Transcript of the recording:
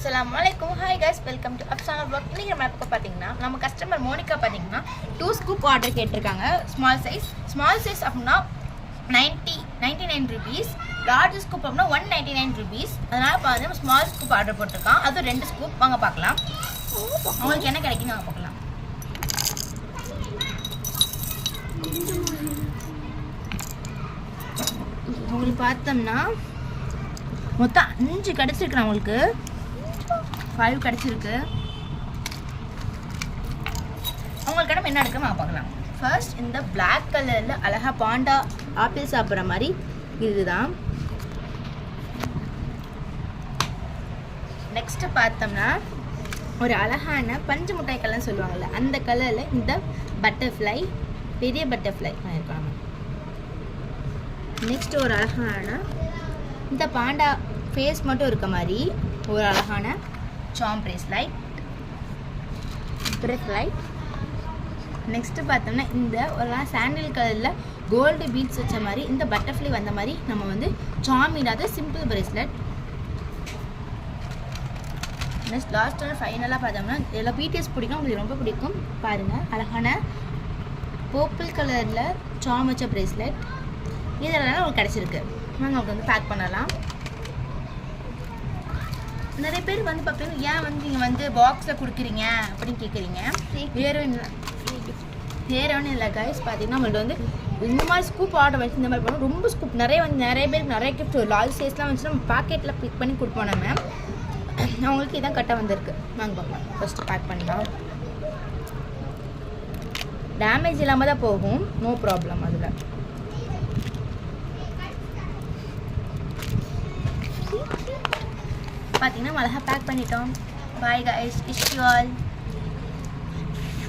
Assalamualaikum. Hi guys, welcome to Afsana Vlog. இன்னைக்கு நம்ம எப்போ பார்த்தீங்கன்னா நம்ம கஸ்டமர் மோனிகா பார்த்தீங்கன்னா 2 ஸ்கூப் ஆர்டர் கேட்டிருக்காங்க. ஸ்மால் சைஸ் அப்படின்னா 99 rupees, லார்ஜ் ஸ்கூப் அப்படின்னா 199 rupees. அதனால பாருங்க ஸ்மால் ஸ்கூப் ஆர்டர் போட்டிருக்கான். அது 2 ஸ்கூப். வாங்க பார்க்கலாம் அவங்களுக்கு என்ன கிடைக்குன்னு வாங்க பார்க்கலாம். உங்களுக்கு பார்த்தோம்னா மொத்தம் 5 கிடச்சிருக்கு. நம்மளுக்கு 5 கிடச்சிருக்கு. அவங்களுக்கு நம்ம என்ன எடுக்க பார்க்கலாம். ஃபர்ஸ்ட் இந்த பிளாக் கலரில் அழகாக பாண்டா ஆப்பிள் சாப்பிட்ற மாதிரி இதுதான். நெக்ஸ்ட்டு பார்த்தோம்னா ஒரு அழகான பஞ்சு முட்டாய் கலர்னு சொல்லுவாங்கள்ல, அந்த கலரில் இந்த பட்டர்ஃப்ளை, பெரிய பட்டர்ஃப்ளை பண்ணியிருக்காங்க. நெக்ஸ்ட் ஒரு அழகான இந்த பாண்டா ஃபேஸ் மட்டும் இருக்க மாதிரி ஒரு அழகான சாம் பிரேஸ்லைட். நெக்ஸ்ட்டு பார்த்தோம்னா இந்த ஒரு சாண்டில் கலரில் கோல்டு பீட்ஸ் வச்ச மாதிரி இந்த பட்டர்ஃப்ளை வந்த மாதிரி நம்ம வந்து சாம் இல்லாத சிம்பிள் பிரேஸ்லெட். நெக்ஸ்ட் லாஸ்ட்டாக ஃபைனலாக பார்த்தோம்னா எல்லாம் பிடிஎஸ் பிடிக்கும், உங்களுக்கு ரொம்ப பிடிக்கும். பாருங்கள் அழகான பர்பிள் கலரில் சாம் வச்ச பிரேஸ்லெட். இதெல்லாம் உங்களுக்கு கிடச்சிருக்கு. நாங்கள் உங்களுக்கு வந்து பேக் பண்ணலாம். நிறைய பேர் வந்து பார்த்தீங்கன்னா ஏன் வந்து நீங்கள் வந்து பாக்ஸில் கொடுக்குறீங்க அப்படின்னு கேட்குறீங்க. வேறு ஒன்றும் இல்லை கைஸ். பார்த்தீங்கன்னா நம்மள்ட்ட வந்து இந்த மாதிரி ஸ்கூப் ஆர்டர் வச்சு இந்த மாதிரி பண்ணோம். ரொம்ப ஸ்கூப் நிறைய பேருக்கு நிறைய கிஃப்ட் லார்ஜ் சைஸ்லாம் வச்சு நம்ம பாக்கெட்டில் பிக் பண்ணி கொடுப்போம். நம்ம அவங்களுக்கு இதான் கரெக்டாக வந்திருக்கு. நாங்கள் பார்க்கலாம். ஃபஸ்ட்டு பேக் பண்ணலாம். டேமேஜ் இல்லாமல் தான் போகும், நோ ப்ராப்ளம். அதில் பார்த்தீங்கன்னா அழகாக பேக் பண்ணிட்டோம். Bye guys, wish you all.